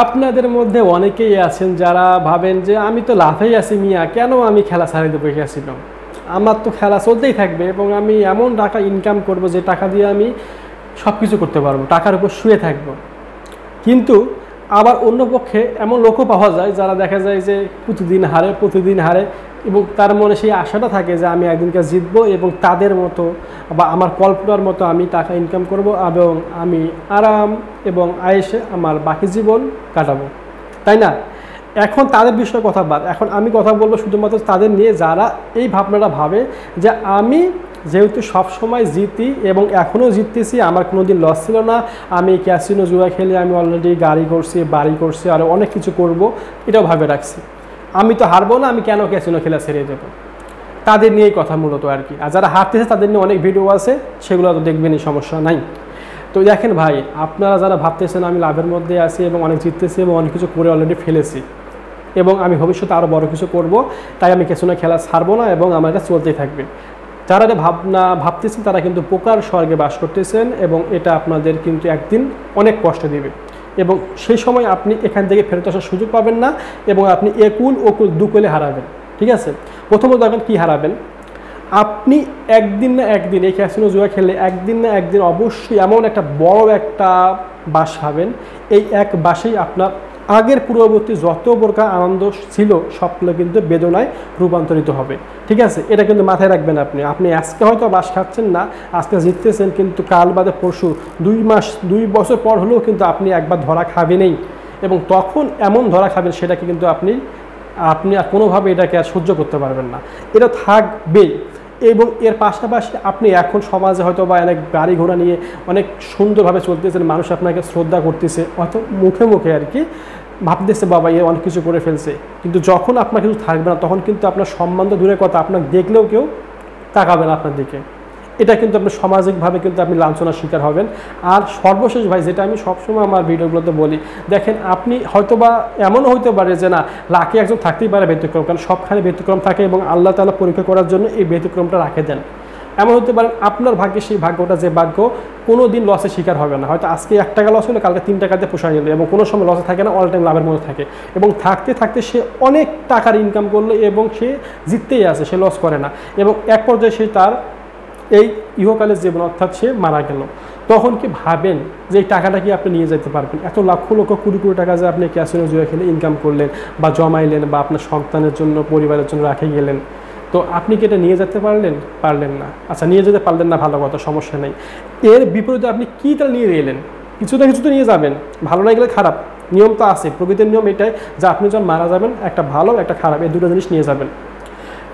আপনাদের মধ্যে অনেকেই আছেন যারা ভাবেন যে আমি তো লাভেই আছি মিয়া, কেন আমি খেলা ছাড়িয়ে বসে আছিলাম, আমার তো খেলা চলতেই থাকবে এবং আমি এমন টাকা ইনকাম করব যে টাকা দিয়ে আমি সব কিছু করতে পারবো, টাকার উপর শুয়ে থাকবো। কিন্তু আবার অন্য পক্ষে এমন লোকও পাওয়া যায় যারা দেখা যায় যে প্রতিদিন হারে এবং তার মনে সেই আশাটা থাকে যে আমি একদিনকে জিতবো এবং তাদের মতো বা আমার কল্পনার মতো আমি টাকা ইনকাম করব এবং আমি আরাম এবং আয়েশে আমার বাকি জীবন কাটাবো, তাই না? এখন তাদের বিষয়ে কথা বাদ, এখন আমি কথা বলবো শুধুমাত্র তাদের নিয়ে যারা এই ভাবনাটা ভাবে যে আমি যেহেতু সবসময় জিতি এবং এখনও জিততেছি, আমার কোনো দিন লস ছিল না, আমি ক্যাসিনো জুয়া খেলে আমি অলরেডি গাড়ি করছি, বাড়ি করছি, আরও অনেক কিছু করব, এটাও ভাবে রাখছি, আমি তো হারবো না, আমি কেন ক্যাসিনো খেলা ছেড়ে দেবো। তাদের নিয়েই কথা মূলত আর কি। আর যারা হারতেছে তাদের নিয়ে অনেক ভিডিও আছে, সেগুলো তো দেখবেনই, সমস্যা নাই। তো দেখেন ভাই, আপনারা যারা ভাবতেছেন আমি লাভের মধ্যে আছি এবং অনেক জিততেছি এবং অনেক কিছু করে অলরেডি ফেলেছি এবং আমি ভবিষ্যতে আরও বড় কিছু করব, তাই আমি ক্যাসিনো খেলা ছাড়বো না এবং আমার এটা চলতেই থাকবে, যারা এটা ভাবতেছেন তারা কিন্তু পোকার স্বর্গে বাস করতেছেন এবং এটা আপনাদের কিন্তু একদিন অনেক কষ্ট দেবে এবং সেই সময় আপনি এখান থেকে ফেরত আসার সুযোগ পাবেন না এবং আপনি একুল ওকুল দুকুলে হারাবেন। ঠিক আছে, প্রথমত দেখেন কী হারাবেন। আপনি একদিন না একদিন এই ক্যাসিনো জুয়া খেললে একদিন না একদিন অবশ্যই এমন একটা বড় একটা বাস খাবেন, এই এক বাসেই আপনার আগের পূর্ববর্তী যত প্রকার আনন্দ ছিল সবগুলো কিন্তু বেদনায় রূপান্তরিত হবে। ঠিক আছে, এটা কিন্তু মাথায় রাখবেন। আপনি আজকে হয়তো বাস খাচ্ছেন না, আজকে জিততেছেন, কিন্তু কাল বাদে পরশু 2 মাস 2 বছর পর হলেও কিন্তু আপনি একবার ধরা খাবেনই এবং তখন এমন ধরা খাবেন সেটাকে কিন্তু আপনি আর কোনোভাবে এটাকে আর সহ্য করতে পারবেন না, এটা থাকবেই। এবং এর পাশাপাশি আপনি এখন সমাজে হয়তো বা অনেক গাড়ি ঘোড়া নিয়ে অনেক সুন্দরভাবে চলতেছেন, মানুষ আপনাকে শ্রদ্ধা করতেছে, অত মুখে মুখে আর কি ভাবতেছে বাবা এ অনেক কিছু করে ফেলছে, কিন্তু যখন আপনার কিছু থাকবে না তখন কিন্তু আপনার সম্মান তো দূরের কথা, আপনাকে দেখলেও কেউ তাকাবে না আপনার দিকে। এটা কিন্তু আপনি সামাজিকভাবে কিন্তু আপনি লাঞ্ছনার শিকার হবেন। আর সর্বশেষ ভাই, যেটা আমি সবসময় আমার ভিডিওগুলোতে বলি, দেখেন আপনি হয়তো বা এমনও হইতে পারে যে না লাখে একজন থাকতেই পারে ব্যতিক্রম, কারণ সবখানে ব্যতিক্রম থাকে এবং আল্লাহ তাআলা পরীক্ষা করার জন্য এই ব্যতিক্রমটা রাখে দেন। এমন হতে পারে আপনার ভাগ্যে সেই ভাগ্যটা যে ভাগ্য কোনো দিন লসের শিকার হবে না, হয়তো আজকে 1 টাকা লস হলে কালকে 3 টাকাতে পোষায় গেল এবং কোনো সময় লসে থাকে না, অল টাইম লাভের মধ্যে থাকে এবং থাকতে থাকতে সে অনেক টাকার ইনকাম করলো এবং সে জিততেই আছে, সে লস করে না এবং এক পর্যায়ে সে তার এই ইহকালের জীবন অর্থাৎ সে মারা গেল। তখন কি ভাবেন যে এই টাকাটা কি আপনি নিয়ে যেতে পারবেন? এত লক্ষ লক্ষ কোটি কোটি টাকা যে আপনি ক্যাসিনো জুয়া খেলে ইনকাম করলেন বা জমাইলেন বা আপনার সন্তানের জন্য পরিবারের জন্য রাখে গেলেন, তো আপনি কি এটা নিয়ে যেতে পারলেন না? আচ্ছা, নিয়ে যেতে পারলেন না, ভালো কথা, সমস্যা নেই। এর বিপরীতে আপনি কী তাহলে নিয়ে এলেন? কিছু না কিছু তো নিয়ে যাবেন, ভালো না গেলে খারাপ, নিয়ম তো আছে, প্রকৃতির নিয়ম এটাই যে আপনি যখন মারা যাবেন একটা ভালো একটা খারাপ এই দুটো জিনিস নিয়ে যাবেন।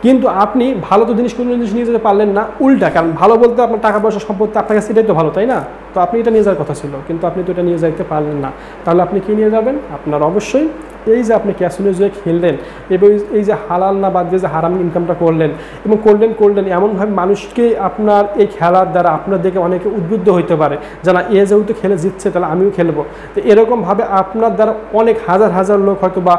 কিন্তু আপনি ভালো তো কোনো জিনিস নিয়ে যেতে পারলেন না, উল্টা, কারণ ভালো বলতে আপনার টাকা পয়সা সম্পত্তি আপনার কাছে এটাই তো ভালো, তাই না? তো আপনি এটা নিয়ে যাওয়ার কথা ছিল, কিন্তু আপনি তো এটা নিয়ে যাইতে পারলেন না। তাহলে আপনি কী নিয়ে যাবেন? আপনার অবশ্যই এই যে আপনি ক্যাসিনো জুয়ে খেললেন এবং এই যে হালাল না বাদ দিয়ে যে হারাম ইনকামটা করলেন এবং করলেন এমনভাবে মানুষকে আপনার এই খেলার দ্বারা আপনার দেখে অনেকে উদ্বুদ্ধ হইতে পারে যে না এ যেহেতু খেলে জিতছে তাহলে আমিও খেলবো। তো এরকমভাবে আপনার দ্বারা অনেক হাজার হাজার লোক হয়তো বা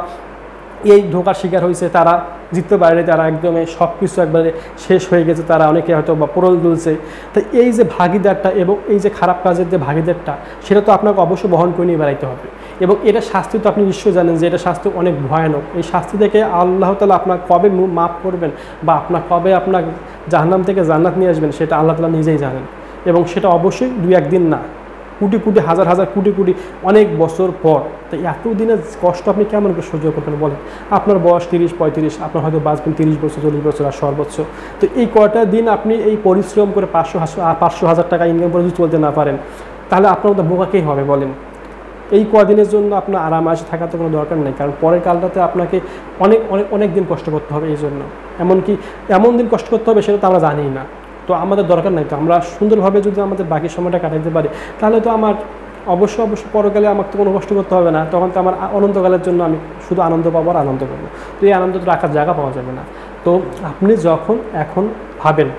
এই ধোঁকার শিকার হয়েছে, তারা জিততে পারেনি, তারা একদমই সব কিছু একবারে শেষ হয়ে গেছে, তারা অনেকে হয়তো বা পোড়ল তুলছে। তো এই যে ভাগিদারটা এবং এই যে খারাপ কাজের যে ভাগিদারটা, সেটা তো আপনাকে অবশ্যই বহন করে নিয়ে বেড়াইতে হবে এবং এটা শাস্তি তো আপনি নিশ্চয়ই জানেন যে এটা শাস্তি অনেক ভয়ানক। এই শাস্তি থেকে আল্লাহ তাআলা আপনার কবে মাফ করবেন বা আপনার কবে আপনার জাহান্নাম থেকে জান্নাত নিয়ে আসবেন সেটা আল্লাহ তাআলা নিজেই জানেন এবং সেটা অবশ্যই 2-1 দিন না, কোটি কোটি হাজার হাজার কোটি কোটি অনেক বছর পর। তো এত দিনের কষ্ট আপনি কেমন করে সহ্য করবেন বলেন? আপনার বয়স 30-35, আপনার হয়তো বাঁচবেন 30 বছর 40 বছর আর সর্বোচ্চ। তো এই কয়টা দিন আপনি এই পরিশ্রম করে 500,000 টাকা ইনকাম করে যদি চলতে না পারেন, তাহলে আপনার মতো বোকাকেই হবে বলেন? এই কদিনের জন্য আপনার আরাম আসে থাকার তো কোনো দরকার নেই, কারণ পরের কালটাতে আপনাকে অনেক অনেক অনেক দিন কষ্ট করতে হবে। এই জন্য এমনকি এমন দিন কষ্ট করতে হবে সেটা তো আমরা জানিই না, তো আমাদের দরকার নাই। তো আমরা সুন্দরভাবে যদি আমাদের বাকি সময়টা কাটাতে পারি তাহলে তো আমার অবশ্যই পরকালে আমাকে তো কোনো কষ্ট করতে হবে না, তখন তো আমার অনন্তকালের জন্য আমি শুধু আনন্দ পাবো আর আনন্দ করবো। তো এই আনন্দ তো রাখার জায়গা পাওয়া যাবে না। তো আপনি যখন এখন ভাবেন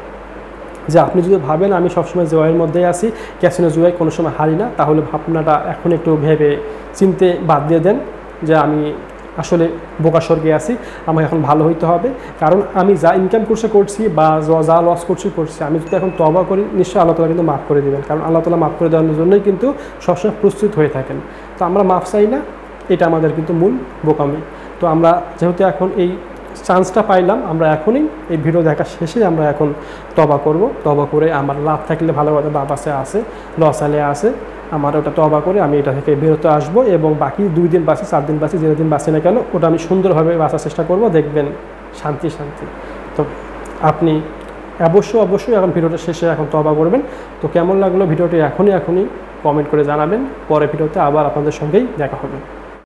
যে আপনি যদি ভাবেন আমি সবসময় জয়ের মধ্যেই আছি, ক্যাসিনো জুয়ায় কোনো সময় হারি না, তাহলে ভাবনাটা এখন একটু ভেবে চিনতে বাদ দিয়ে দেন যে আমি আসলে বোকা স্বর্গে আছি, আমাকে এখন ভালো হইতে হবে, কারণ আমি যা ইনকাম করছি বা যা লস করছি, আমি যদি এখন তওবা করি নিশ্চয়ই আল্লাহ তাআলা কিন্তু মাফ করে দেবেন, কারণ আল্লাহ তাআলা মাফ করে দেওয়ার জন্যই কিন্তু সবসময় প্রস্তুত হয়ে থাকেন। তো আমরা মাফ চাই না এটা আমাদের কিন্তু মূল বোকামি। তো আমরা যেহেতু এখন এই চান্সটা পাইলাম, আমরা এখনই এই ভিডিও দেখা শেষে আমরা এখন তবা করব। তবা করে আমার লাভ থাকলে ভালো কথা, লাভ আছে, লস হলে আছে, আমার ওটা তবা করে আমি এটা থেকে বেরোতে আসবো এবং বাকি 2 দিন বাঁচে 4 দিন বাঁচে, যে দিন বাঁচে না কেন ওটা আমি সুন্দরভাবে বাঁচার চেষ্টা করব, দেখবেন শান্তি। তো আপনি অবশ্যই এখন ভিডিওটা শেষে এখন তবা করবেন। তো কেমন লাগলো ভিডিওটি এখনই কমেন্ট করে জানাবেন। পরে ভিডিওতে আবার আপনাদের সঙ্গেই দেখা হবে।